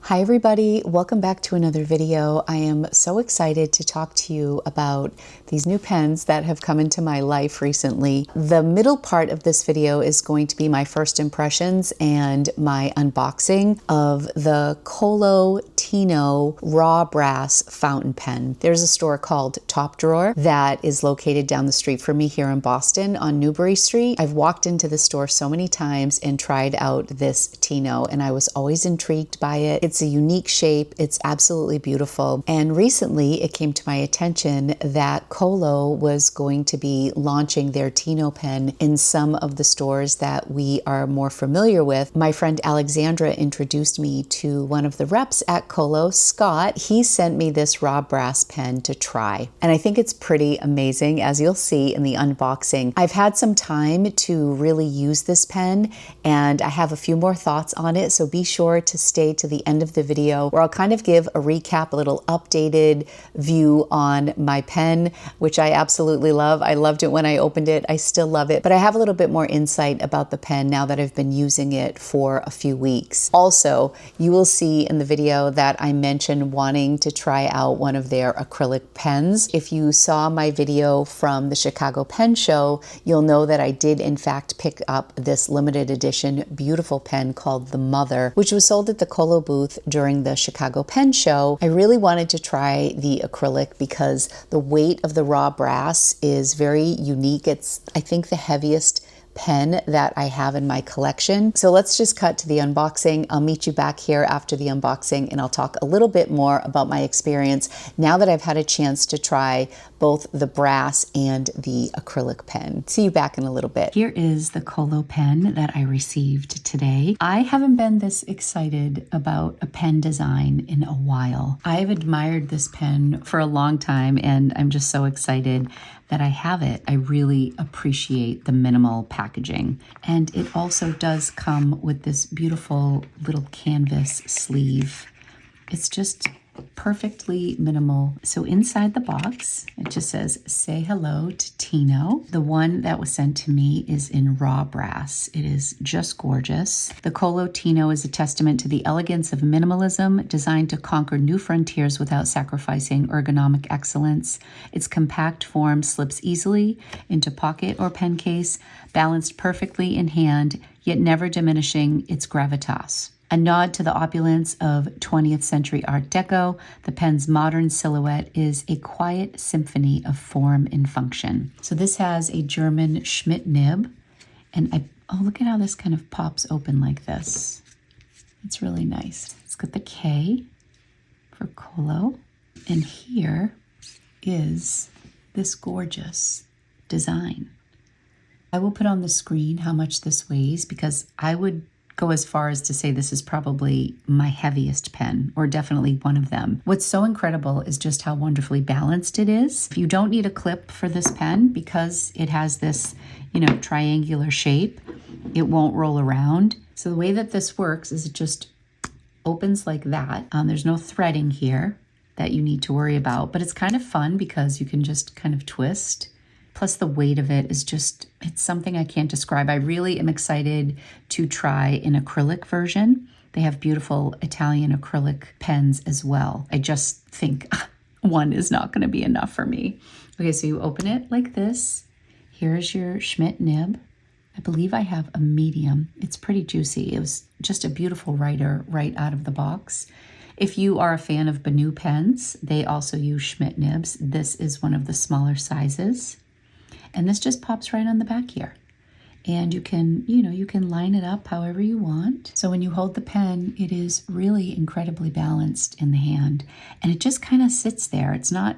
Hi everybody, welcome back to another video. I am so excited to talk to you about these new pens that have come into my life recently. The middle part of this video is going to be my first impressions and my unboxing of the KOLO Tino raw brass fountain pen. There's a store called Top Drawer that is located down the street from me here in Boston on Newbury Street. I've walked into the store so many times and tried out this Tino, and I was always intrigued by it. It's a unique shape. It's absolutely beautiful. And recently it came to my attention that KOLO was going to be launching their Tino pen in some of the stores that we are more familiar with. My friend Alexandra introduced me to one of the reps at KOLO, Scott. He sent me this raw brass pen to try. And I think it's pretty amazing, as you'll see in the unboxing. I've had some time to really use this pen, and I have a few more thoughts on it, so be sure to stay to the end of the video where I'll kind of give a recap, a little updated view on my pen, which I absolutely love. I loved it when I opened it. I still love it, but I have a little bit more insight about the pen now that I've been using it for a few weeks. Also, you will see in the video that I mentioned wanting to try out one of their acrylic pens. If you saw my video from the Chicago Pen Show, you'll know that I did in fact pick up this limited edition beautiful pen called the Mother, which was sold at the KOLO booth during the Chicago Pen Show. I really wanted to try the acrylic because the weight of the raw brass is very unique. It's, I think, the heaviest pen that I have in my collection. So let's just cut to the unboxing. I'll meet you back here after the unboxing and I'll talk a little bit more about my experience now that I've had a chance to try both the brass and the acrylic pen. See you back in a little bit. Here is the KOLO pen that I received today. I haven't been this excited about a pen design in a while. I've admired this pen for a long time and I'm just so excited that I have it. I really appreciate the minimal packaging. And it also does come with this beautiful little canvas sleeve. It's just perfectly minimal. So inside the box, it just says, "Say hello to Tino." The one that was sent to me is in raw brass. It is just gorgeous. The KOLO Tino is a testament to the elegance of minimalism, designed to conquer new frontiers without sacrificing ergonomic excellence. Its compact form slips easily into pocket or pen case, balanced perfectly in hand, yet never diminishing its gravitas. A nod to the opulence of 20th century Art Deco, the pen's modern silhouette is a quiet symphony of form and function. So this has a German Schmidt nib, and oh, look at how this kind of pops open like this. It's really nice. It's got the K for KOLO, and here is this gorgeous design. I will put on the screen how much this weighs because I would go as far as to say this is probably my heaviest pen, or definitely one of them. What's so incredible is just how wonderfully balanced it is. You don't need a clip for this pen because it has this, triangular shape. It won't roll around. So the way that this works is it just opens like that. There's no threading here that you need to worry about, but it's kind of fun because you can just kind of twist. Plus the weight of it is just, it's something I can't describe. I really am excited to try an acrylic version. They have beautiful Italian acrylic pens as well. I just think one is not going to be enough for me. Okay, so you open it like this. Here's your Schmidt nib. I believe I have a medium. It's pretty juicy. It was just a beautiful writer right out of the box. If you are a fan of Benu pens, they also use Schmidt nibs. This is one of the smaller sizes. And this just pops right on the back here. And you can, you can line it up however you want. So when you hold the pen, it is really incredibly balanced in the hand. And it just kind of sits there. It's not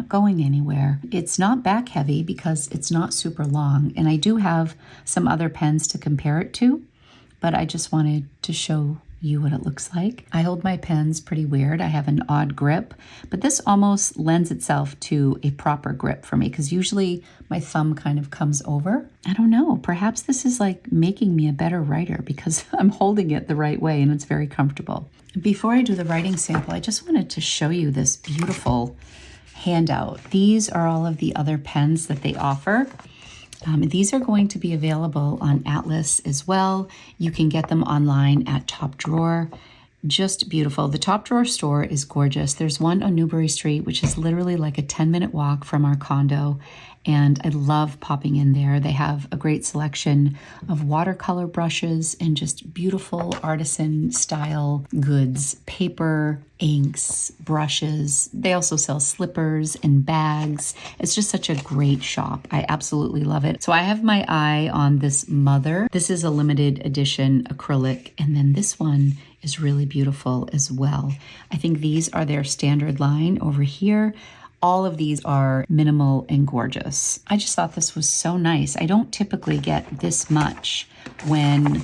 going anywhere. It's not back heavy because it's not super long. And I do have some other pens to compare it to, but I just wanted to show you what it looks like. I hold my pens pretty weird. I have an odd grip, but this almost lends itself to a proper grip for me because usually my thumb kind of comes over. I don't know, perhaps this is like making me a better writer because I'm holding it the right way and it's very comfortable. Before I do the writing sample, I just wanted to show you this beautiful handout. These are all of the other pens that they offer. These are going to be available on Atlas as well. You can get them online at Top Drawer. Just beautiful. The Top Drawer store is gorgeous. There's one on Newbury Street, which is literally like a 10-minute walk from our condo. And I love popping in there. They have a great selection of watercolor brushes and just beautiful artisan style goods, paper, inks, brushes. They also sell slippers and bags. It's just such a great shop. I absolutely love it. So I have my eye on this Mother. This is a limited edition acrylic. And then this one is really beautiful as well. I think these are their standard line over here. All of these are minimal and gorgeous. I just thought this was so nice. I don't typically get this much when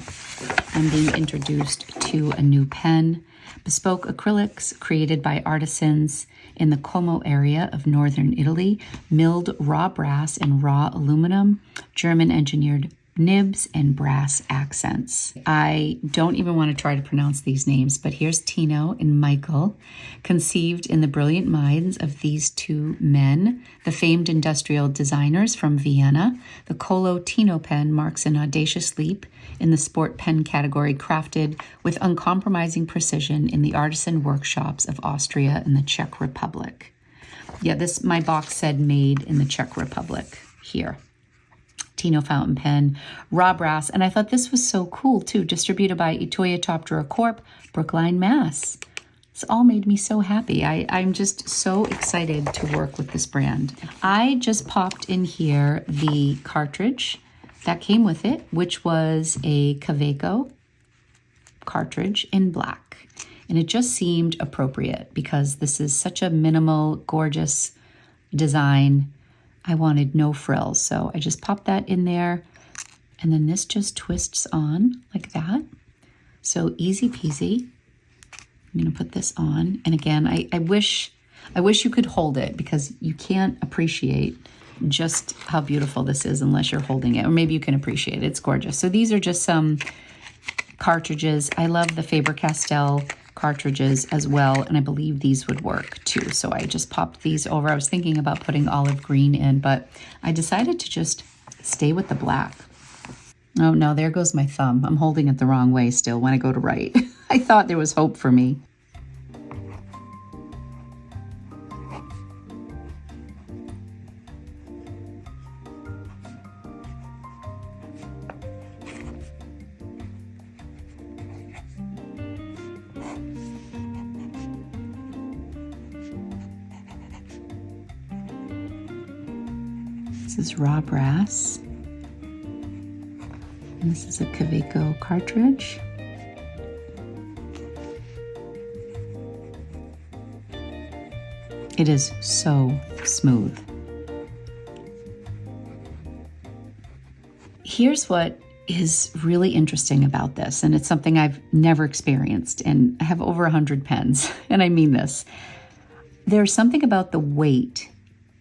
I'm being introduced to a new pen. Bespoke acrylics created by artisans in the Como area of northern Italy, milled raw brass and raw aluminum, German engineered nibs and brass accents. I don't even want to try to pronounce these names, but here's Tino and Michael, conceived in the brilliant minds of these two men, the famed industrial designers from Vienna. The KOLO Tino pen marks an audacious leap in the sport pen category, crafted with uncompromising precision in the artisan workshops of Austria and the Czech Republic. Yeah, my box said made in the Czech Republic here. Tino fountain pen, raw brass, and I thought this was so cool too, distributed by Itoya Top Drawer Corp, Brookline, Mass. This all made me so happy. I'm just so excited to work with this brand. I just popped in here the cartridge that came with it, which was a Kaweco cartridge in black. And it just seemed appropriate because this is such a minimal, gorgeous design. I wanted no frills, so I just popped that in there. And then this just twists on like that. So easy peasy. I'm gonna put this on. And again, I wish you could hold it because you can't appreciate just how beautiful this is unless you're holding it. Or maybe you can appreciate it, it's gorgeous. So these are just some cartridges. I love the Faber-Castell cartridges as well, and I believe these would work too. So I just popped these over. I was thinking about putting olive green in, but I decided to just stay with the black. Oh no, there goes my thumb. I'm holding it the wrong way still when I go to write. I thought there was hope for me. This is raw brass, and this is a Kaweco cartridge. It is so smooth. Here's what is really interesting about this, and it's something I've never experienced, and I have over 100 pens, and I mean this. There's something about the weight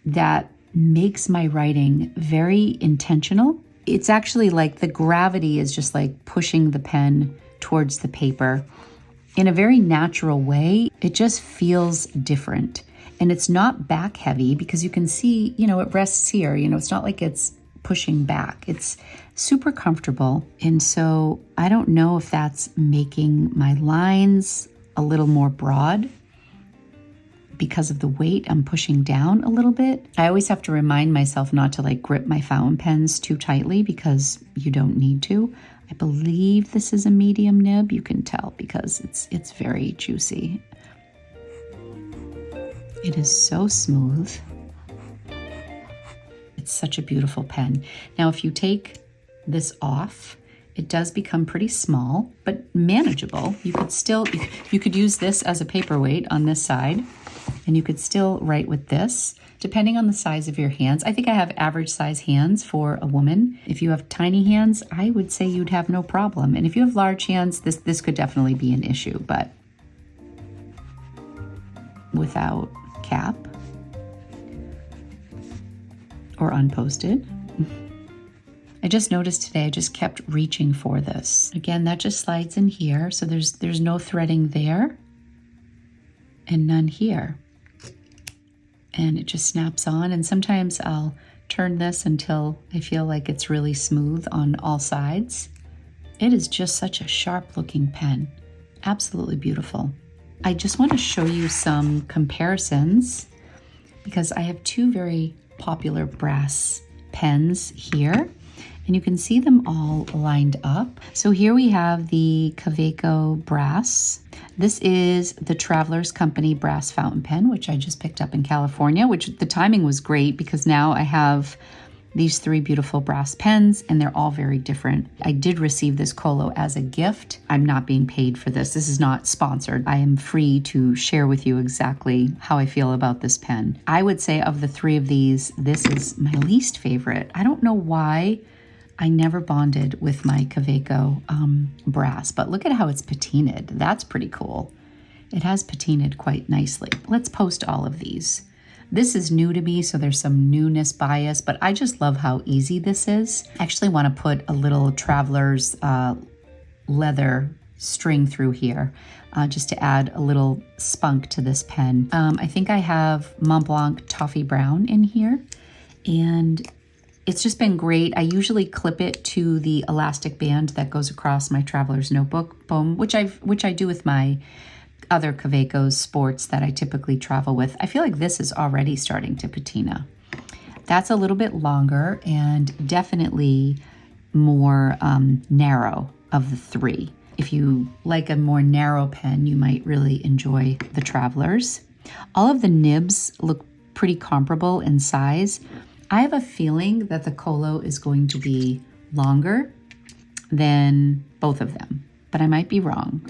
that makes my writing very intentional. It's actually like the gravity is just like pushing the pen towards the paper in a very natural way. It just feels different. And it's not back heavy because you can see, it rests here. It's not like it's pushing back. It's super comfortable. And so I don't know if that's making my lines a little more broad. Because of the weight, I'm pushing down a little bit. I always have to remind myself not to like grip my fountain pens too tightly because you don't need to. I believe this is a medium nib. You can tell because it's very juicy. It is so smooth. It's such a beautiful pen. Now, if you take this off, it does become pretty small, but manageable. You could use this as a paperweight on this side. And you could still write with this, depending on the size of your hands. I think I have average size hands for a woman. If you have tiny hands, I would say you'd have no problem. And if you have large hands, this could definitely be an issue, but without cap or unposted. I just noticed today I just kept reaching for this. Again, that just slides in here, so there's no threading there. And none here. And it just snaps on. And sometimes I'll turn this until I feel like it's really smooth on all sides. It is just such a sharp looking pen. Absolutely beautiful. I just want to show you some comparisons because I have two very popular brass pens here, and you can see them all lined up. So here we have the Kaweco brass. This is the Traveler's Company brass fountain pen, which I just picked up in California, which the timing was great because now I have these three beautiful brass pens and they're all very different. I did receive this KOLO as a gift. I'm not being paid for this. This is not sponsored. I am free to share with you exactly how I feel about this pen. I would say of the three of these, this is my least favorite. I don't know why I never bonded with my Kaweco brass, but look at how it's patinaed. That's pretty cool. It has patinaed quite nicely. Let's post all of these. This is new to me, so there's some newness bias, but I just love how easy this is. I actually want to put a little Traveler's leather string through here just to add a little spunk to this pen. I think I have Mont Blanc Toffee Brown in here, and it's just been great. I usually clip it to the elastic band that goes across my Traveler's notebook, which I do with my other Kaweco sports that I typically travel with. I feel like this is already starting to patina. That's a little bit longer and definitely more narrow of the three. If you like a more narrow pen, you might really enjoy the Travelers. All of the nibs look pretty comparable in size. I have a feeling that the KOLO is going to be longer than both of them, but I might be wrong.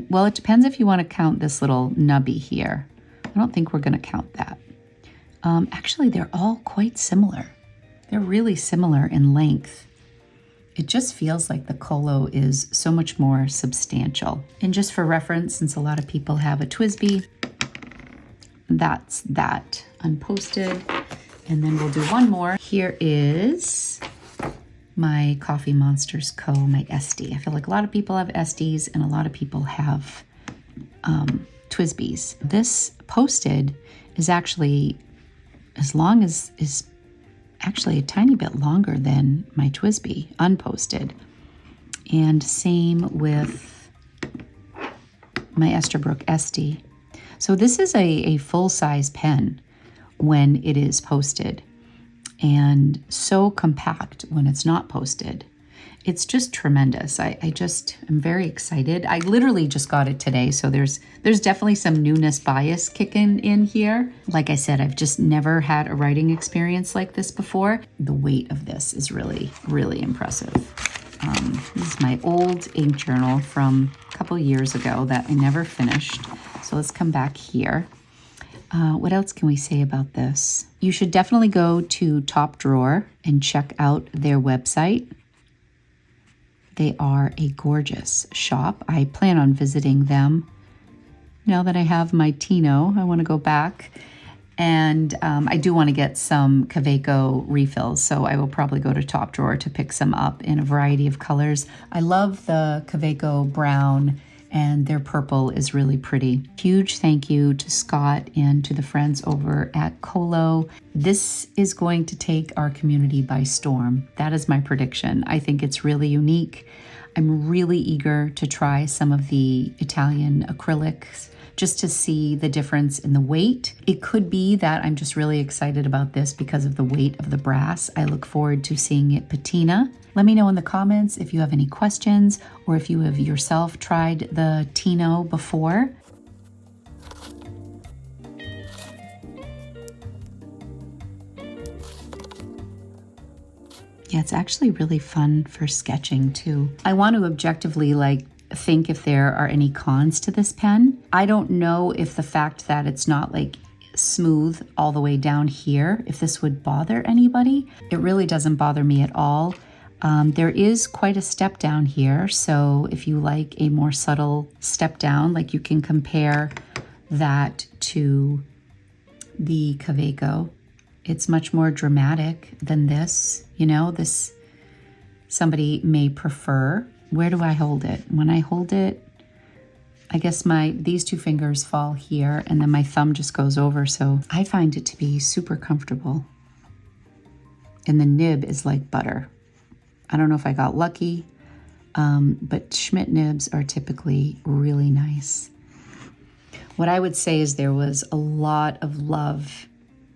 Well, it depends if you want to count this little nubby here. I don't think we're going to count that. Actually, they're all quite similar. They're really similar in length. It just feels like the KOLO is so much more substantial. And just for reference, since a lot of people have a TWSBI, that's that unposted. And then we'll do one more. Here is my Coffee Monsters Co., my SD. I feel like a lot of people have SDs and a lot of people have TWSBIs. This posted is actually is actually a tiny bit longer than my TWSBI unposted. And same with my Esterbrook SD. So this is a full-size pen when it is posted, and so compact when it's not posted. It's just tremendous. I just am very excited. I literally just got it today, so there's definitely some newness bias kicking in here. Like I said, I've just never had a writing experience like this before. The weight of this is really, really impressive. This is my old ink journal from a couple years ago that I never finished. So let's come back here. What else can we say about this? You should definitely go to Top Drawer and check out their website. They are a gorgeous shop. I plan on visiting them. Now that I have my Tino, I want to go back. And I do want to get some Kaweco refills, so I will probably go to Top Drawer to pick some up in a variety of colors. I love the Kaweco brown, and their purple is really pretty. Huge thank you to Scott and to the friends over at KOLO. This is going to take our community by storm. That is my prediction. I think it's really unique. I'm really eager to try some of the Italian acrylics just to see the difference in the weight. It could be that I'm just really excited about this because of the weight of the brass. I look forward to seeing it patina. Let me know in the comments if you have any questions or if you have yourself tried the Tino before. Yeah, it's actually really fun for sketching too. I want to objectively think if there are any cons to this pen. I don't know if the fact that it's not smooth all the way down here, if this would bother anybody. It really doesn't bother me at all. There is quite a step down here, so if you like a more subtle step down, you can compare that to the Kaweco. It's much more dramatic than this. This somebody may prefer. Where do I hold it? When I hold it, I guess these two fingers fall here and then my thumb just goes over. So I find it to be super comfortable. And the nib is like butter. I don't know if I got lucky, but Schmidt nibs are typically really nice. What I would say is there was a lot of love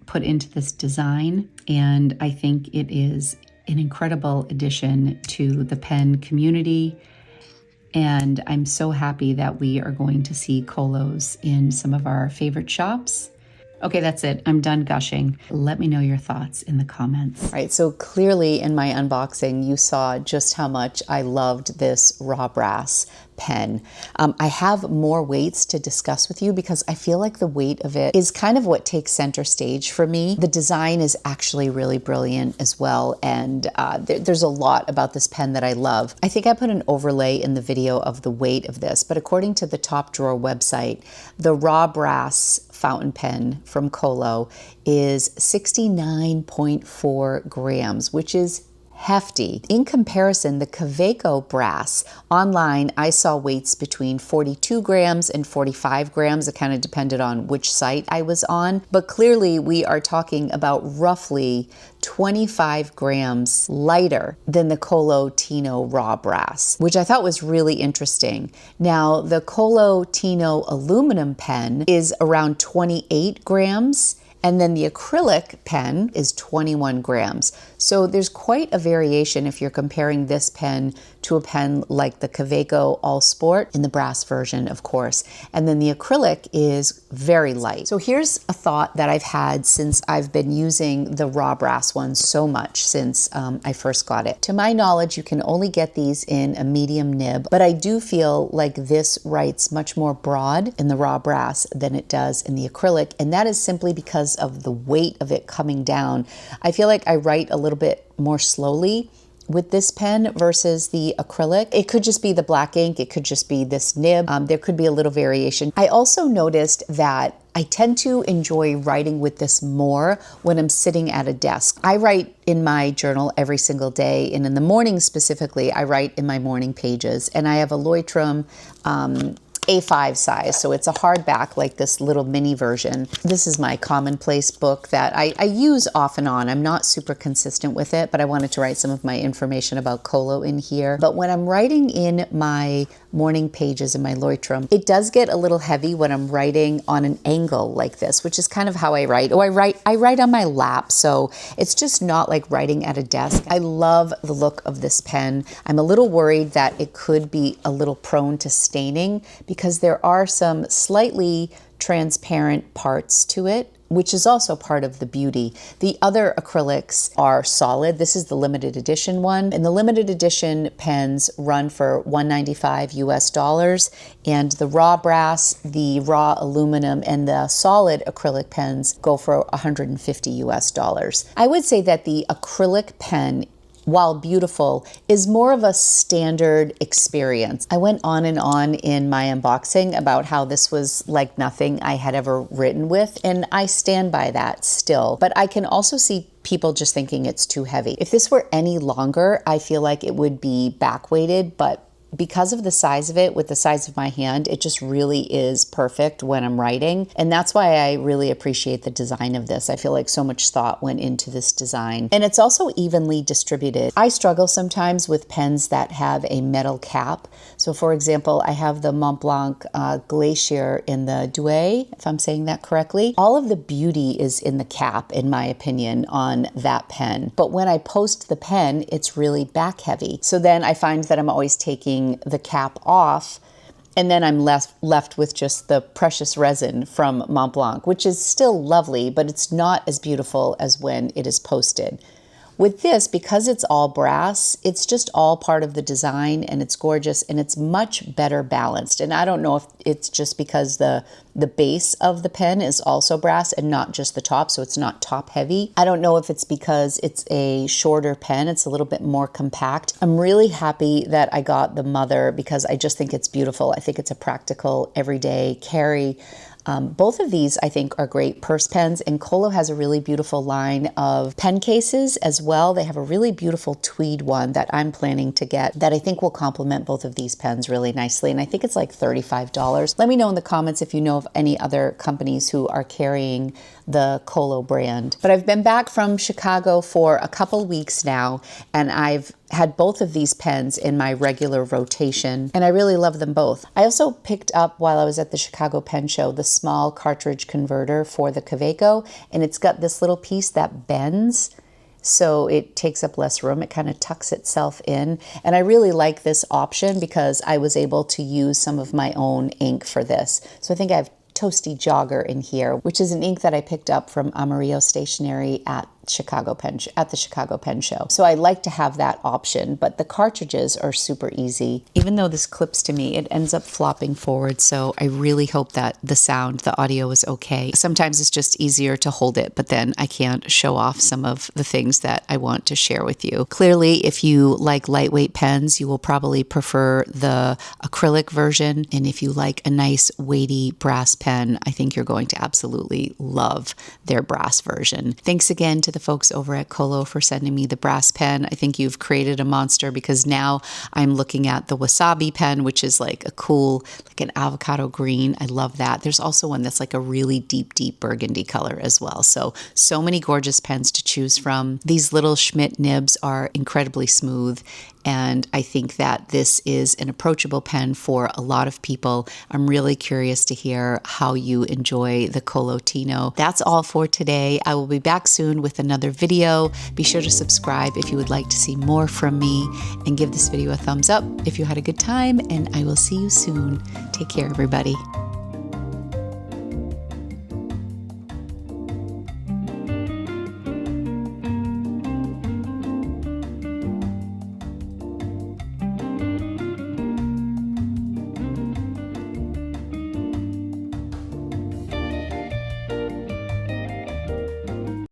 put into this design, and I think it is an incredible addition to the pen community. And I'm so happy that we are going to see KOLOs in some of our favorite shops. Okay, that's it. I'm done gushing. Let me know your thoughts in the comments. All right, so clearly in my unboxing, you saw just how much I loved this raw brass pen. I have more weights to discuss with you because I feel like the weight of it is kind of what takes center stage for me. The design is actually really brilliant as well, and there's a lot about this pen that I love. I think I put an overlay in the video of the weight of this, but according to the Top Drawer website, the raw brass fountain pen from KOLO is 69.4 grams, which is hefty. In comparison, the Kaweco brass, online I saw weights between 42 grams and 45 grams. It kind of depended on which site I was on, but clearly we are talking about roughly 25 grams lighter than the KOLO Tino raw brass, which I thought was really interesting. Now, the KOLO Tino aluminum pen is around 28 grams, and then the acrylic pen is 21 grams. So there's quite a variation if you're comparing this pen to a pen like the Kaweco All Sport in the brass version, of course. And then the acrylic is very light. So here's a thought that I've had since I've been using the raw brass one so much since I first got it. To my knowledge, you can only get these in a medium nib, but I do feel like this writes much more broad in the raw brass than it does in the acrylic, and that is simply because of the weight of it coming down. I feel like I write a little bit more slowly with this pen versus the acrylic. It could just be the black ink, it could just be this nib, there could be a little variation. I also noticed that I tend to enjoy writing with this more when I'm sitting at a desk. I write in my journal every single day, and in the morning specifically, I write in my morning pages, and I have a Leutram A5 size, so it's a hardback, like this little mini version. This is my commonplace book that I use off and on. I'm not super consistent with it, but I wanted to write some of my information about KOLO in here. But when I'm writing in my morning pages in my Leutram, it does get a little heavy when I'm writing on an angle like this, which is kind of how I write. Oh, I write on my lap, so it's just not like writing at a desk. I love the look of this pen. I'm a little worried that it could be a little prone to staining because there are some slightly transparent parts to it, which is also part of the beauty. The other acrylics are solid. This is the limited edition one, and the limited edition pens run for $195 US, and the raw brass, the raw aluminum, and the solid acrylic pens go for $150 US. I would say that the acrylic pen, while beautiful, is more of a standard experience. I went on and on in my unboxing about how this was like nothing I had ever written with, and I stand by that still. But I can also see people just thinking it's too heavy. If this were any longer, I feel like it would be back weighted, but because of the size of it, with the size of my hand, it just really is perfect when I'm writing. And that's why I really appreciate the design of this. I feel like so much thought went into this design. And it's also evenly distributed. I struggle sometimes with pens that have a metal cap. So for example, I have the Montblanc Glacier in the Douai, if I'm saying that correctly. All of the beauty is in the cap, in my opinion, on that pen. But when I post the pen, it's really back heavy. So then I find that I'm always taking the cap off, and then I'm left with just the precious resin from Montblanc, which is still lovely, but it's not as beautiful as when it is posted. With this, because it's all brass, it's just all part of the design, and it's gorgeous, and it's much better balanced. And I don't know if it's just because the base of the pen is also brass and not just the top, so it's not top heavy. I don't know if it's because it's a shorter pen, it's a little bit more compact. I'm really happy that I got the Mother because I just think it's beautiful. I think it's a practical, everyday carry. Both of these, I think, are great purse pens, and KOLO has a really beautiful line of pen cases as well. They have a really beautiful tweed one that I'm planning to get that I think will complement both of these pens really nicely, and I think it's like $35. Let me know in the comments if you know of any other companies who are carrying the KOLO brand. But I've been back from Chicago for a couple weeks now, and I've had both of these pens in my regular rotation, and I really love them both. I also picked up, while I was at the Chicago Pen Show, the small cartridge converter for the Kaweco, and it's got this little piece that bends, so it takes up less room. It kind of tucks itself in. And I really like this option because I was able to use some of my own ink for this. So I think I have Toasty Jogger in here, which is an ink that I picked up from Amarillo Stationery at the Chicago Pen Show. So I like to have that option, but the cartridges are super easy. Even though this clips to me, it ends up flopping forward, so I really hope that the audio is okay. Sometimes it's just easier to hold it, but then I can't show off some of the things that I want to share with you. Clearly, if you like lightweight pens, you will probably prefer the acrylic version, and if you like a nice weighty brass pen, I think you're going to absolutely love their brass version. Thanks again to the folks over at KOLO for sending me the brass pen. I think you've created a monster, because now I'm looking at the wasabi pen, which is like a cool, like an avocado green. I love that. There's also one that's like a really deep burgundy color as well. So many gorgeous pens to choose from. These little Schmidt nibs are incredibly smooth, and I think that this is an approachable pen for a lot of people. I'm really curious to hear how you enjoy the KOLO Tino. That's all for today. I will be back soon with another video. Be sure to subscribe if you would like to see more from me, and give this video a thumbs up if you had a good time, and I will see you soon. Take care, everybody.